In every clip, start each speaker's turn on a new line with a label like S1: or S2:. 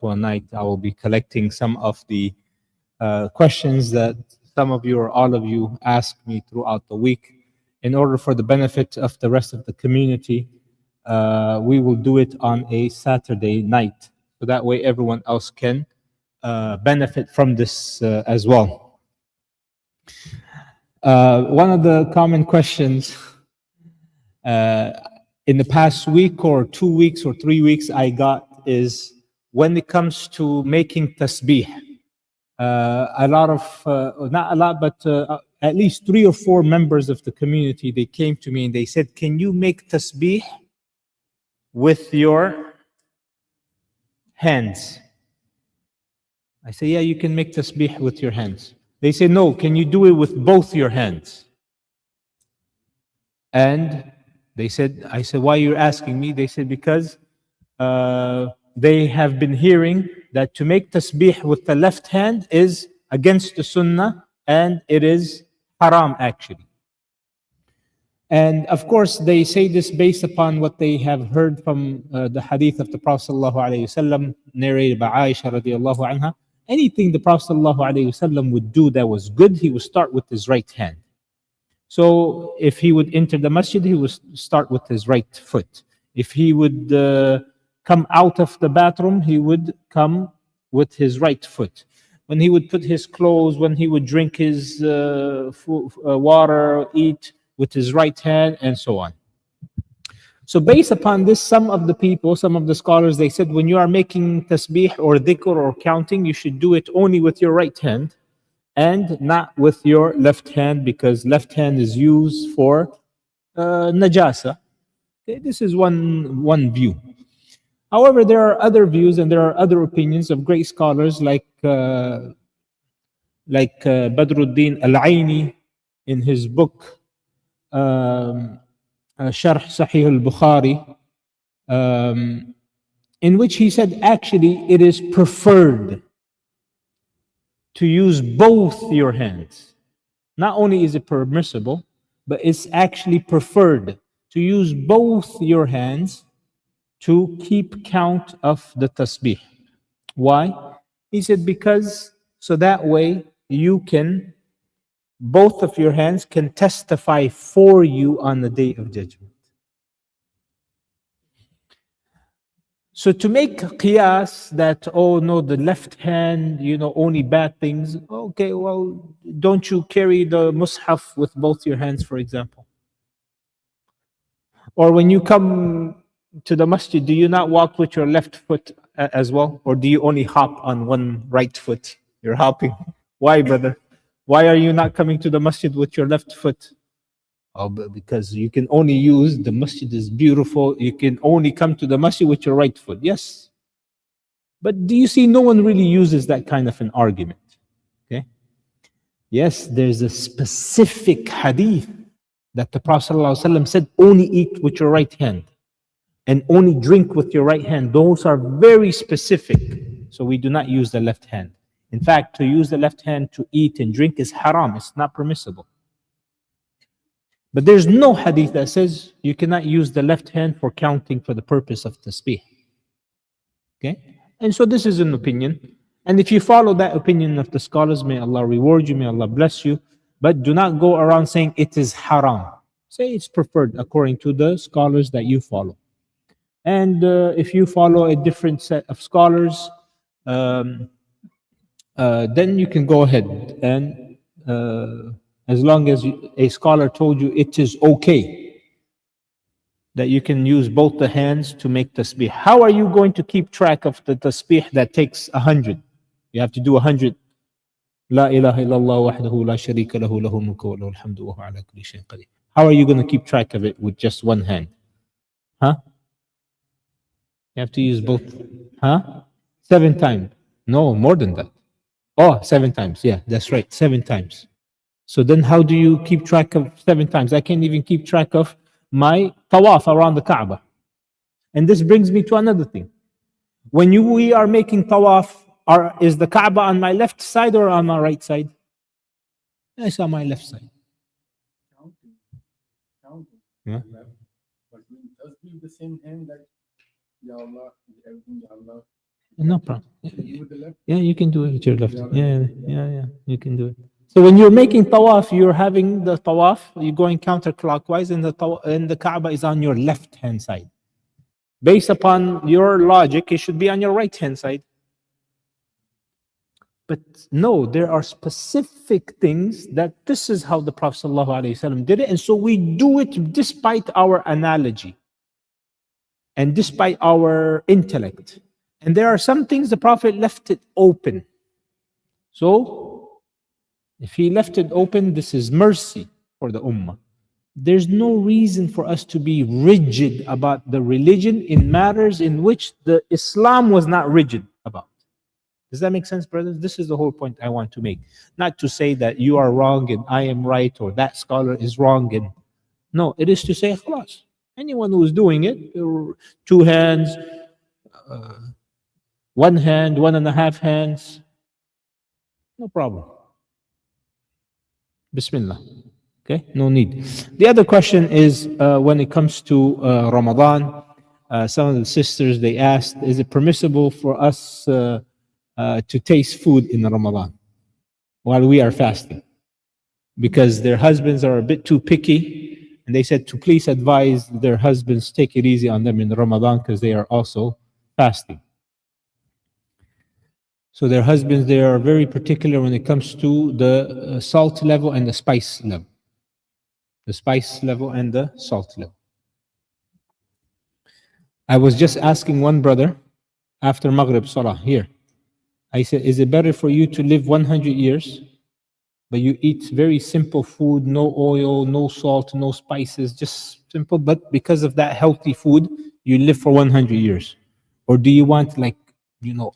S1: Fatwa night, I will be collecting some of the questions that some of you or all of you asked me throughout the week. In order for the benefit of the rest of the community, we will do it on a Saturday night. So that way everyone else can benefit from this as well. One of the common questions in the past week or 2 weeks or 3 weeks I got is when it comes to making tasbih. A lot of, not a lot, but at least 3 or 4 members of the community, they came to me and they said, can you make tasbih with your hands? I say, yeah, you can make tasbih with your hands. They say, no, can you do it with both your hands? And they said, I said, why are you asking me? They said, because they have been hearing that to make tasbih with the left hand is against the sunnah and it is haram actually. And of course, they say this based upon what they have heard from the hadith of the Prophet ﷺ, narrated by Aisha radiallahu anha. Anything the Prophet ﷺ would do that was good, he would start with his right hand. So if he would enter the masjid, he would start with his right foot. If he would come out of the bathroom, he would come with his right foot. When he would put his clothes, when he would drink his water, eat with his right hand, and so on. So based upon this, some of the people, some of the scholars, they said when you are making tasbih or dhikr or counting, you should do it only with your right hand and not with your left hand, because left hand is used for najasa. Okay, this is one view. However, there are other views and there are other opinions of great scholars like Badruddin Al-Aini in his book Sharh Sahih al-Bukhari, in which he said actually it is preferred to use both your hands. Not only is it permissible, but it's actually preferred to use both your hands to keep count of the tasbih. Why? He said because so that way you can, both of your hands can testify for you on the day of judgment. So to make qiyas that, oh no, the left hand, only bad things. Okay, well, don't you carry the mushaf with both your hands, for example? Or when you come to the masjid, do you not walk with your left foot as well? Or do you only hop on one right foot? You're hopping. Why, brother? Why are you not coming to the masjid with your left foot? Oh, but because you can only use, the masjid is beautiful, you can only come to the masjid with your right foot. Yes. But do you see no one really uses that kind of an argument? Okay. Yes, there's a specific hadith that the Prophet ﷺ said, only eat with your right hand and only drink with your right hand. Those are very specific. So we do not use the left hand. In fact, to use the left hand to eat and drink is haram. It's not permissible. But there's no hadith that says you cannot use the left hand for counting for the purpose of tasbih. Okay? And so this is an opinion. And if you follow that opinion of the scholars, may Allah reward you, may Allah bless you. But do not go around saying it is haram. Say it's preferred according to the scholars that you follow. And if you follow a different set of scholars, then you can go ahead and as long as a scholar told you it is okay that you can use both the hands to make tasbih. How are you going to keep track of the tasbih that takes 100? You have to do 100. La ilaha illallah wahdahu la sharika lahu lahu mulku wa lahu alhamdu wa huwa ala kulli shay'in qadir. How are you going to keep track of it with just one hand? Huh? You have to use both. Huh? 7 times. No, more than that. Oh, 7 times. Yeah, that's right. 7 times. So then how do you keep track of 7 times? I can't even keep track of my tawaf around the Kaaba. And this brings me to another thing. When we are making tawaf, is the Kaaba on my left side or on my right side? It's on my left side. Yeah.
S2: But does be the same hand that Ya Allah, everything Ya Allah.
S1: No problem. Yeah, you can do it with your left. Yeah, you can do it. So when you're making tawaf, you're having the tawaf, you're going counterclockwise, and the Kaaba is on your left hand side. Based upon your logic, it should be on your right hand side. But no, there are specific things that this is how the Prophet ﷺ did it, and so we do it despite our analogy and despite our intellect. And there are some things the Prophet left it open. So, if he left it open, this is mercy for the Ummah. There's no reason for us to be rigid about the religion in matters in which the Islam was not rigid about. Does that make sense, brothers? This is the whole point I want to make. Not to say that you are wrong and I am right, or that scholar is wrong. And no, it is to say, khalas, anyone who is doing it, two hands, one hand, 1.5 hands, no problem. Bismillah. Okay, no need. The other question is when it comes to Ramadan, some of the sisters, they asked, is it permissible for us to taste food in Ramadan while we are fasting? Because their husbands are a bit too picky, and they said to please advise their husbands take it easy on them in Ramadan because they are also fasting. So their husbands, they are very particular when it comes to the salt level and the spice level. The spice level and the salt level. I was just asking one brother after Maghrib Salah here. I said, is it better for you to live 100 years, but you eat very simple food, no oil, no salt, no spices, just simple, but because of that healthy food, you live for 100 years? Or do you want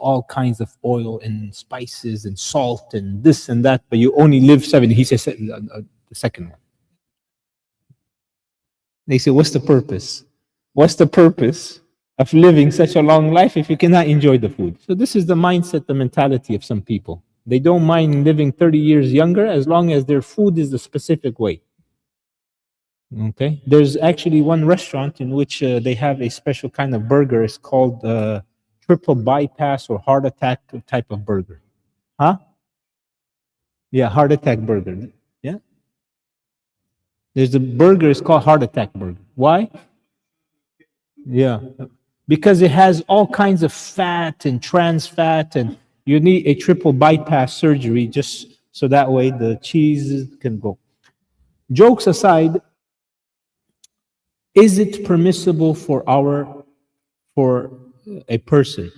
S1: all kinds of oil and spices and salt and this and that, but you only live 70? He says the second one. They say, what's the purpose? What's the purpose of living such a long life if you cannot enjoy the food? So this is the mindset, the mentality of some people. They don't mind living 30 years younger as long as their food is the specific way. Okay? There's actually one restaurant in which they have a special kind of burger. It's called triple bypass or heart attack type of burger. Huh? Yeah, heart attack burger. Yeah? There's a burger, it's called heart attack burger. Why? Yeah. Because it has all kinds of fat and trans fat, and you need a triple bypass surgery just so that way the cheese can go. Jokes aside, is it permissible for a person,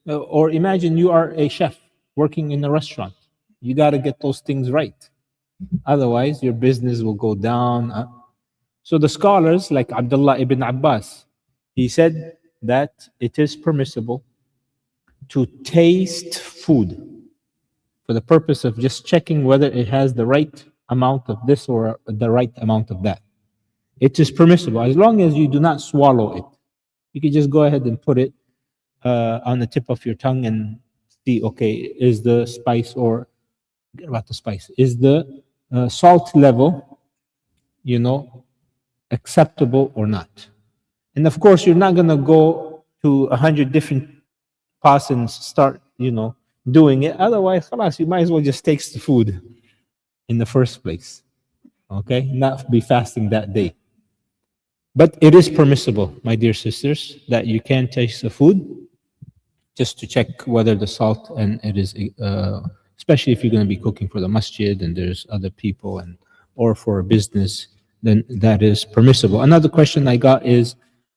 S1: or imagine you are a chef working in a restaurant, you got to get those things right, otherwise your business will go down. So the scholars like Abdullah ibn Abbas, he said that it is permissible to taste food for the purpose of just checking whether it has the right amount of this or the right amount of that. It is permissible as long as you do not swallow it. You can just go ahead and put it on the tip of your tongue and see, okay, is the spice, or forget about the spice, is the salt level, acceptable or not. And of course, you're not going to go to 100 different pots and start, doing it. Otherwise, khalas, you might as well just taste the food in the first place. Okay? Not be fasting that day. But it is permissible, my dear sisters, that you can taste the food just to check whether the salt, and it is, especially if you're going to be cooking for the masjid and there's other people, or for a business, then that is permissible. Another question I got is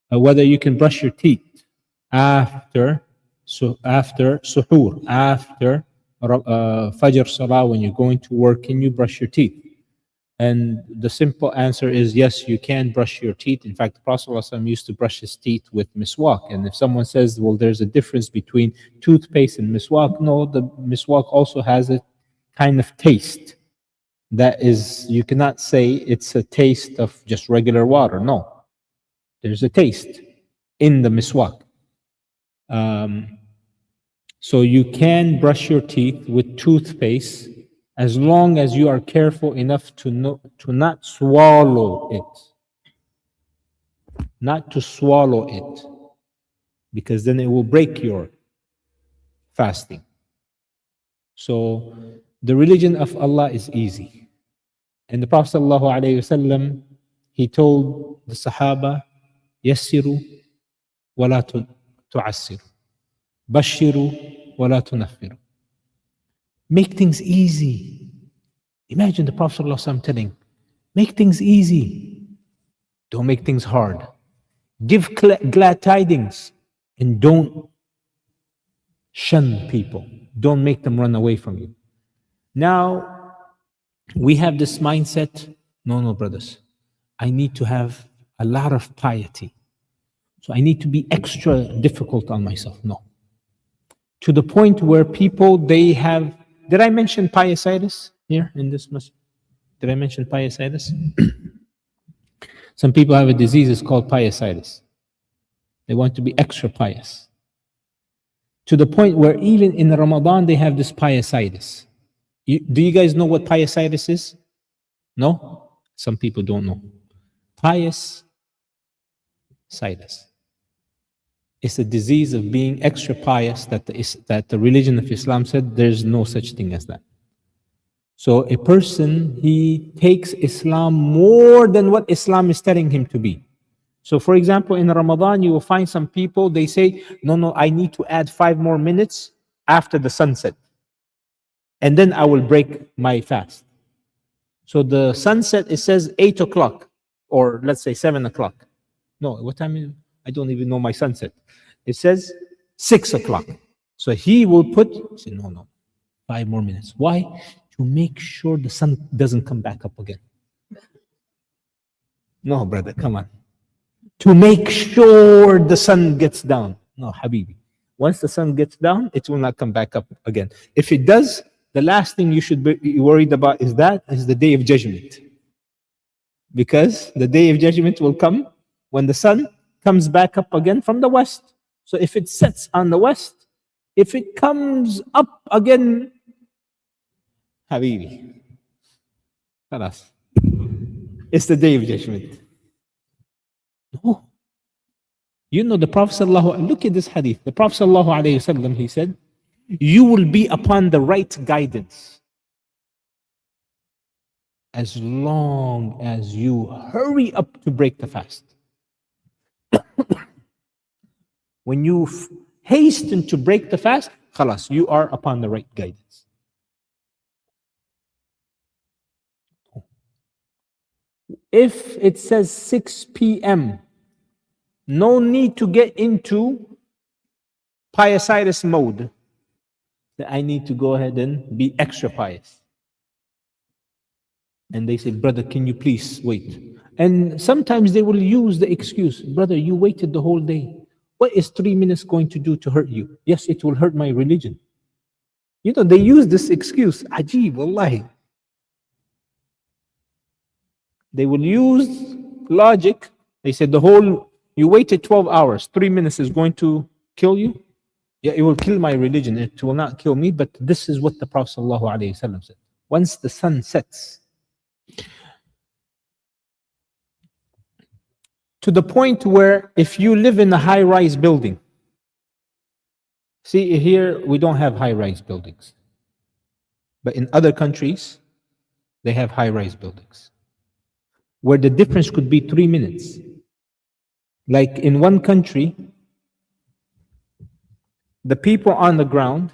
S1: whether you can brush your teeth after suhoor, after Fajr Salah, when you're going to work. Can you brush your teeth? And the simple answer is yes, you can brush your teeth. In fact, the Prophet ﷺ used to brush his teeth with miswak. And if someone says, well, there's a difference between toothpaste and miswak, no, the miswak also has a kind of taste. That is, you cannot say it's a taste of just regular water. No, there's a taste in the miswak. So you can brush your teeth with toothpaste as long as you are careful enough to not swallow it. Not to swallow it, because then it will break your fasting. So the religion of Allah is easy. And the Prophet ﷺ, he told the Sahaba, Yassiru wa la tu'assiru. Bashiru wa la tunaffiru. Make things easy. Imagine the Prophet ﷺ telling, make things easy. Don't make things hard. Give glad tidings and don't shun people. Don't make them run away from you. Now, we have this mindset, no, brothers. I need to have a lot of piety. So I need to be extra difficult on myself. No. To the point where people, they have, did I mention piositis here in this masjid? Did I mention piositis? Some people have a disease, it's called piositis. They want to be extra pious. To the point where even in Ramadan, they have this piositis. Do you guys know what piositis is? No? Some people don't know. Pious situs. It's a disease of being extra pious that the religion of Islam said there's no such thing as that. So a person, he takes Islam more than what Islam is telling him to be. So for example, in Ramadan, you will find some people, they say, no, I need to add 5 more minutes after the sunset. And then I will break my fast. So the sunset, it says 8 o'clock, or let's say 7 o'clock. No, what time is it? I don't even know my sunset. It says 6 o'clock. So he will say, no, 5 more minutes. Why? To make sure the sun doesn't come back up again. No, brother, come on. To make sure the sun gets down. No, Habibi. Once the sun gets down, it will not come back up again. If it does, the last thing you should be worried about is the day of judgment. Because the day of judgment will come when the sun comes back up again from the west. So if it sets on the west, if it comes up again, Habibi, khalas, it's the day of judgment. No. You know the Prophet look at this hadith. The Prophet ﷺ, he said, you will be upon the right guidance as long as you hurry up to break the fast. When you hasten to break the fast, khalas, you are upon the right guidance. If it says 6 p.m., no need to get into piositis mode. That I need to go ahead and be extra pious. And they say, brother, can you please wait? And sometimes they will use the excuse, brother, you waited the whole day. What is 3 minutes going to do to hurt you? Yes, it will hurt my religion. You know, they use this excuse. Ajib, wallahi. They will use logic. They said you waited 12 hours, 3 minutes is going to kill you? Yeah, it will kill my religion. It will not kill me, but this is what the Prophet ﷺ said. Once the sun sets, to the point where if you live in a high-rise building, see here we don't have high-rise buildings, but in other countries, they have high-rise buildings, where the difference could be 3 minutes. Like in one country, the people on the ground,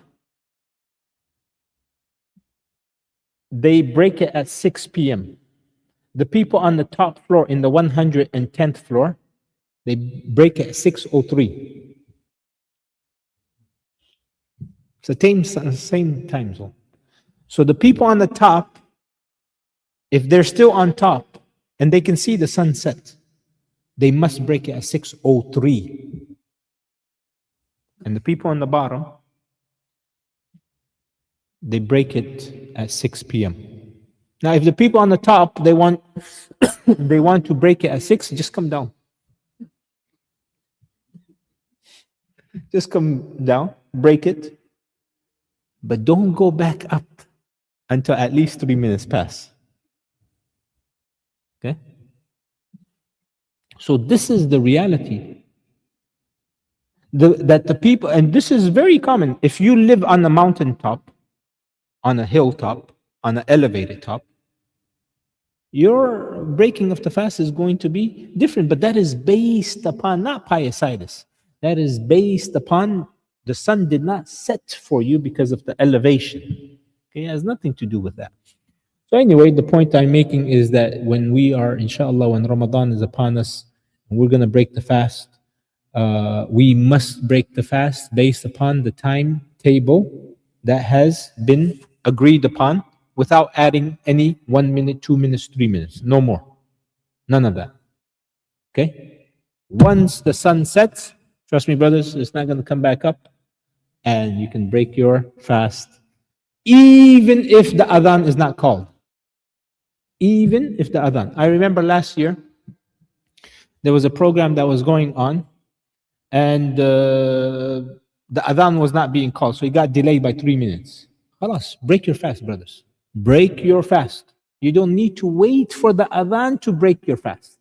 S1: they break it at 6 p.m. The people on the top floor, in the 110th floor, they break it at 6:03. It's the same time zone. So the people on the top, if they're still on top and they can see the sunset, they must break it at 6:03. And the people on the bottom, they break it at 6 p.m. Now, if the people on the top, they want to break it at 6, just come down. Just come down, break it, but don't go back up until at least 3 minutes pass. Okay? So this is the reality. That the people, and this is very common, if you live on a mountaintop, on a hilltop, on an elevated top, your breaking of the fast is going to be different. But that is based upon not piositis. That is based upon the sun did not set for you because of the elevation. Okay, it has nothing to do with that. So anyway, the point I'm making is that when we are, inshallah, when Ramadan is upon us, and we're going to break the fast, we must break the fast based upon the timetable that has been agreed upon without adding any 1 minute, 2 minutes, 3 minutes. No more. None of that. Okay? Once the sun sets, trust me, brothers, it's not going to come back up, and you can break your fast, even if the adhan is not called. Even if the adhan. I remember last year, there was a program that was going on, and the adhan was not being called, so it got delayed by 3 minutes. Khalas, break your fast, brothers. Break your fast. You don't need to wait for the adhan to break your fast.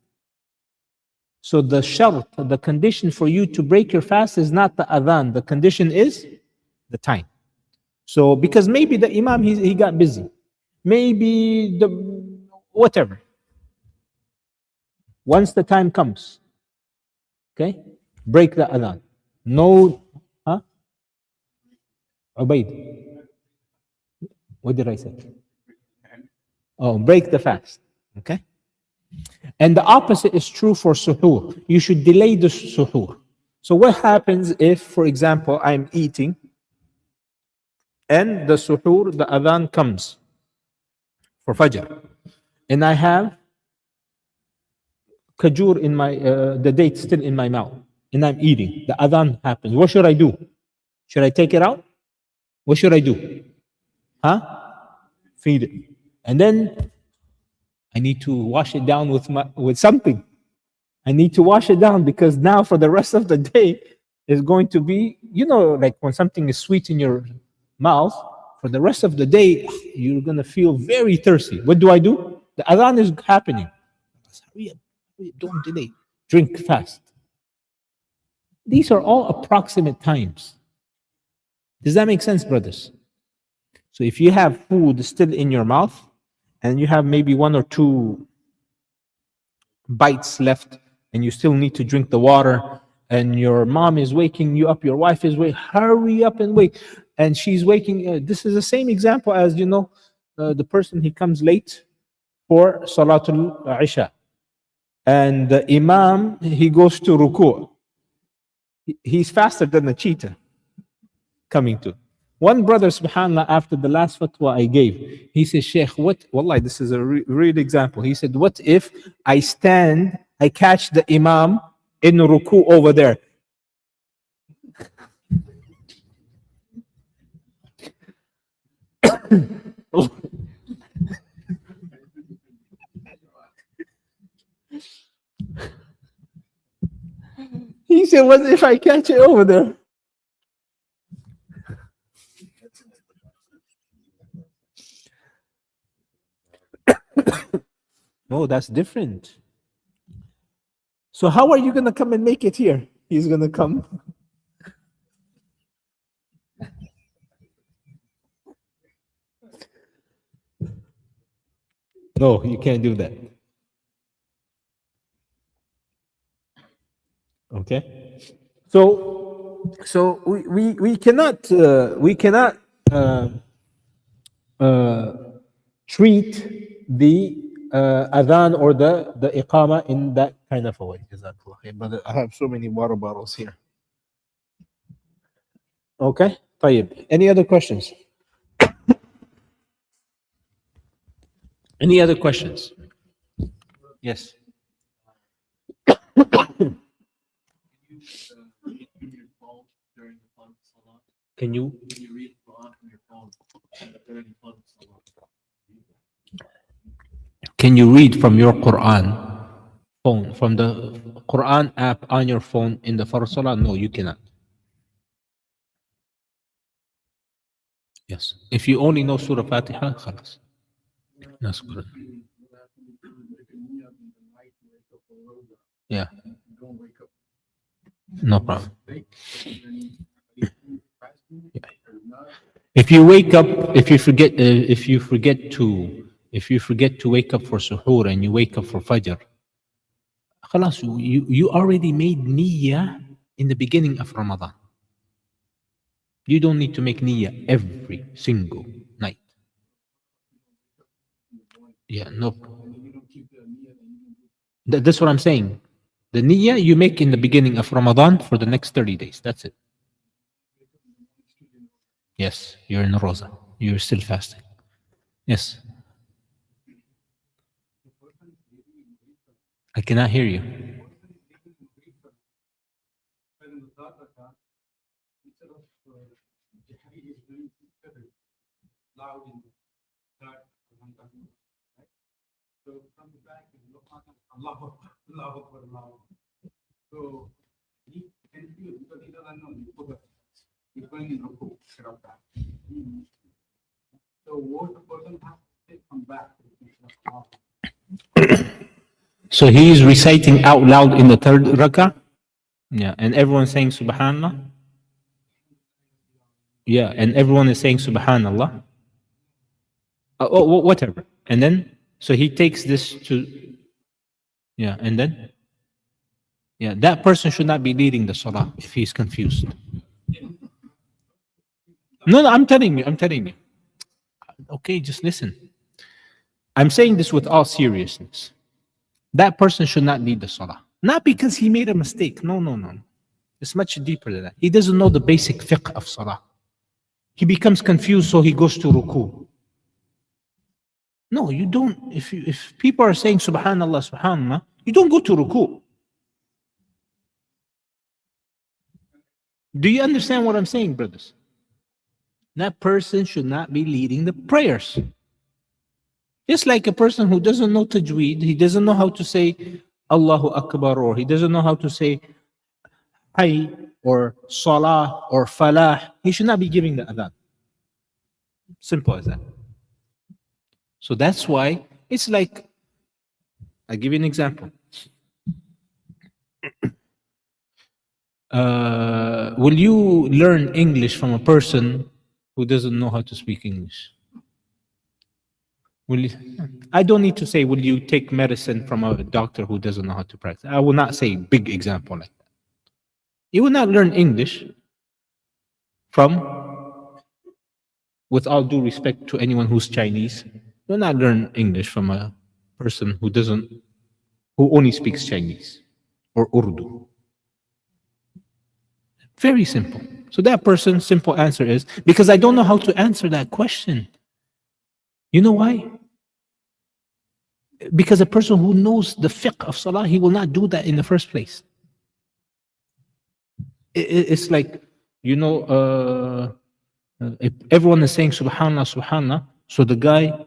S1: So the shart, the condition for you to break your fast is not the adhan. The condition is the time. So because maybe the imam, he got busy. Maybe the whatever. Once the time comes, okay, break the adhan. No, huh? Ubaid. What did I say? Oh, break the fast. Okay? And the opposite is true for suhoor. You should delay the suhoor. So what happens if, for example, I'm eating and the suhoor, the adhan comes for fajr, and I have kajur in my, the date still in my mouth, and I'm eating. The adhan happens. What should I do? Should I take it out? What should I do? Huh? Feed it. And then I need to wash it down with something. I need to wash it down, because now for the rest of the day is going to be, like when something is sweet in your mouth, for the rest of the day, you're going to feel very thirsty. What do? The adhan is happening. Hurry up, don't delay. Drink fast. These are all approximate times. Does that make sense, brothers? So if you have food still in your mouth and you have maybe 1 or 2 bites left, and you still need to drink the water, and your mom is waking you up, your wife is waking, hurry up and wake, and she's waking. This is the same example as, the person, he comes late for Salatul Isha, and the Imam, he goes to ruku'. He's faster than a cheetah coming to. One brother, subhanAllah, after the last fatwa I gave, he said, Shaykh, wallahi, this is a real example. He said, what if I catch the Imam in ruku over there? He said, what if I catch it over there? No, that's different. So how are you going to come and make it here? He's going to come. No, you can't do that. Okay. So we cannot treat the adhan or the iqama in that kind of a way. Jazakallah khair, brother. I have so many water bottles here. Okay. طيب. Any other questions? Any other questions? Yes. Can you read Quran from your phone during Salah? Can you read from your Quran phone, from the Quran app on your phone in the Farz Salah? No, you cannot. Yes. If you only know Surah Fatiha, khalas. That's good. Yeah. No problem. If you wake up, if you forget to wake up for suhoor and you wake up for fajr, خلاص, you already made niyyah in the beginning of Ramadan. You don't need to make niyyah every single night. Yeah, no. That's what I'm saying. The niyyah you make in the beginning of Ramadan for the next 30 days. That's it. Yes, you're in Rosa. You're still fasting. Yes. I cannot hear you. So he is reciting out loud in the third rakah. Yeah, and everyone saying Subhanallah. Yeah, and everyone is saying Subhanallah. Whatever. And then, so he takes this to, yeah, and then, yeah, that person should not be leading the salah if he's confused. No, I'm telling you. Okay, just listen. I'm saying this with all seriousness. That person should not lead the salah. Not because he made a mistake. No. It's much deeper than that. He doesn't know the basic fiqh of salah. He becomes confused, so he goes to ruku. No, you don't. If people are saying Subhanallah, Subhanallah, you don't go to ruku. Do you understand what I'm saying, brothers? That person should not be leading the prayers. Just like a person who doesn't know tajweed, he doesn't know how to say Allahu Akbar, or he doesn't know how to say Hay or Salah or Falah, he should not be giving the adhan. Simple as that. So that's why it's like, I'll give you an example. Will you learn English from a person who doesn't know how to speak English? I don't need to say, will you take medicine from a doctor who doesn't know how to practice? I will not say big example like that. You will not learn English from, with all due respect to anyone who's Chinese, you will not learn English from a person who only speaks Chinese or Urdu. Very simple. So that person's simple answer is, because I don't know how to answer that question. You know why? Because a person who knows the fiqh of salah, he will not do that in the first place. It's like, if everyone is saying Subhanallah, Subhanallah, so the guy,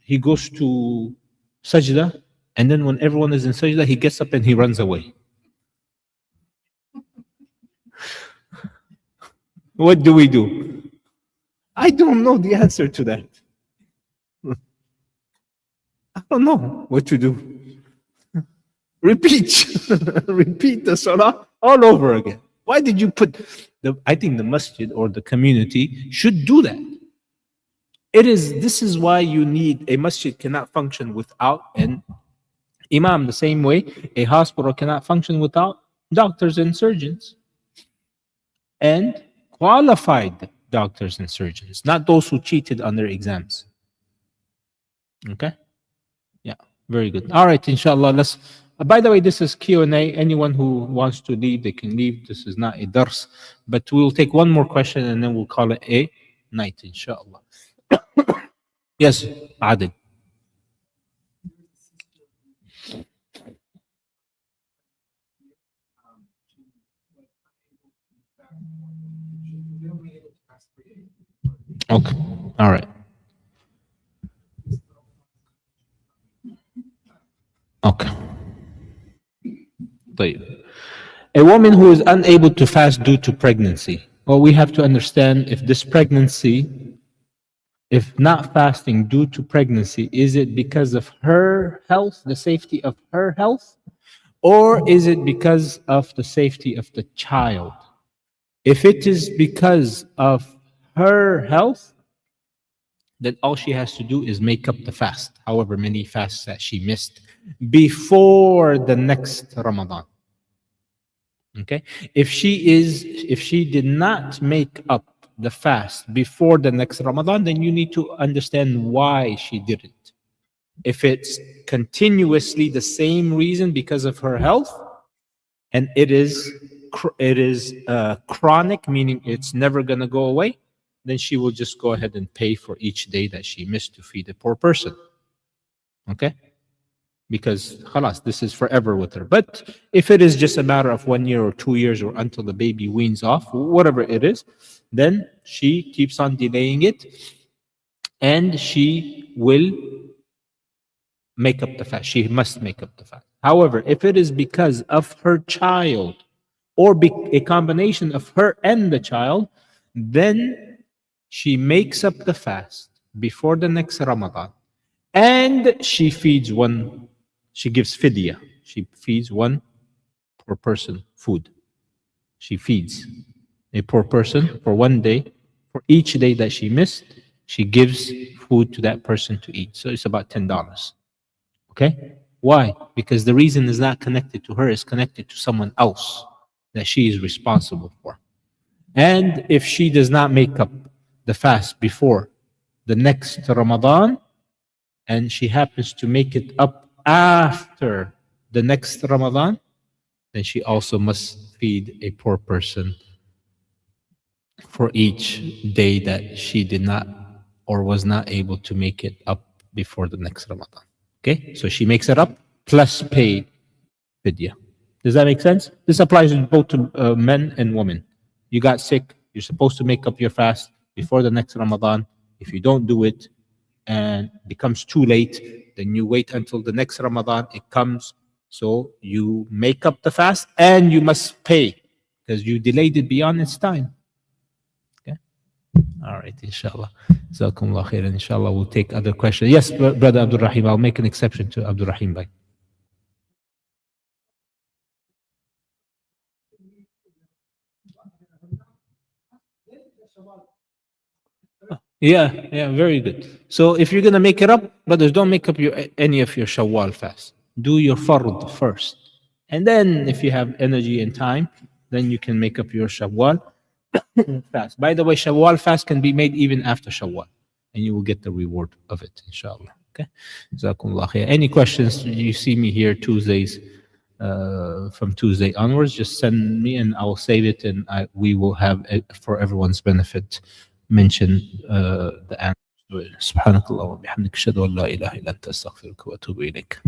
S1: he goes to sajda, and then when everyone is in sajda, he gets up and he runs away. What do we do? I don't know the answer to that. I don't know what to do. Repeat the salah all over again. Why did you put I think the masjid or the community should do that. This is why you need, a masjid cannot function without an imam, the same way a hospital cannot function without doctors and surgeons. And qualified doctors and surgeons, not those who cheated on their exams. Okay? Yeah, very good. All right, inshallah, let's, by the way, this is Q&A. Anyone who wants to leave, they can leave. This is not a dars, but we'll take one more question and then we'll call it a night, inshallah. Yes, Adil. Okay, all right. Okay. A woman who is unable to fast due to pregnancy. Well, we have to understand if this pregnancy, if not fasting due to pregnancy, is it because of her health, the safety of her health, Or is it because of the safety of the child? If it is because of her health, then all she has to do is make up the fast, however many fasts that she missed before the next Ramadan. Okay? If she did not make up the fast before the next Ramadan, then you need to understand why she didn't. If it's continuously the same reason because of her health, and it is chronic, meaning it's never going to go away, then she will just go ahead and pay for each day that she missed to feed a poor person. Okay? Because khalas, this is forever with her. But if it is just a matter of 1 year or 2 years or until the baby weans off, whatever it is, then she keeps on delaying it, and she will make up the fast. She must make up the fast. However, if it is because of her child or a combination of her and the child, then she makes up the fast before the next Ramadan, and she feeds one. She gives fidya. She feeds one poor person food. She feeds a poor person for 1 day. For each day that she missed, she gives food to that person to eat. So it's about $10. Okay? Why? Because the reason is not connected to her, it's connected to someone else that she is responsible for. And if she does not make up the fast before the next Ramadan, and she happens to make it up after the next Ramadan, then she also must feed a poor person for each day that she did not or was not able to make it up before the next Ramadan. Okay, so she makes it up plus pay fidya. Does that make sense? This applies both to men and women. You got sick, you're supposed to make up your fast before the next Ramadan. If you don't do it and it becomes too late, then you wait until the next Ramadan, it comes. So you make up the fast and you must pay because you delayed it beyond its time. Okay. All right, inshallah. Jazakumullah khairan. Inshallah, we'll take other questions. Yes, Brother Abdul Rahim, I'll make an exception to Abdul Rahim Bhai. Yeah, very good. So if you're gonna make it up, brothers, don't make up any of your Shawwal fast. Do your fard first, and then if you have energy and time, then you can make up your Shawwal fast. By the way, Shawwal fast can be made even after Shawwal, and you will get the reward of it, inshallah. Okay. Jazakumullah khair. Any questions? You see me here Tuesdays. From Tuesday onwards, just send me and I will save it, and we will have it for everyone's benefit. Mention the answer. سبحانك اللهم وبحمدك أشهد أن لا إله إلا أنت أستغفرك وأتوب إليك.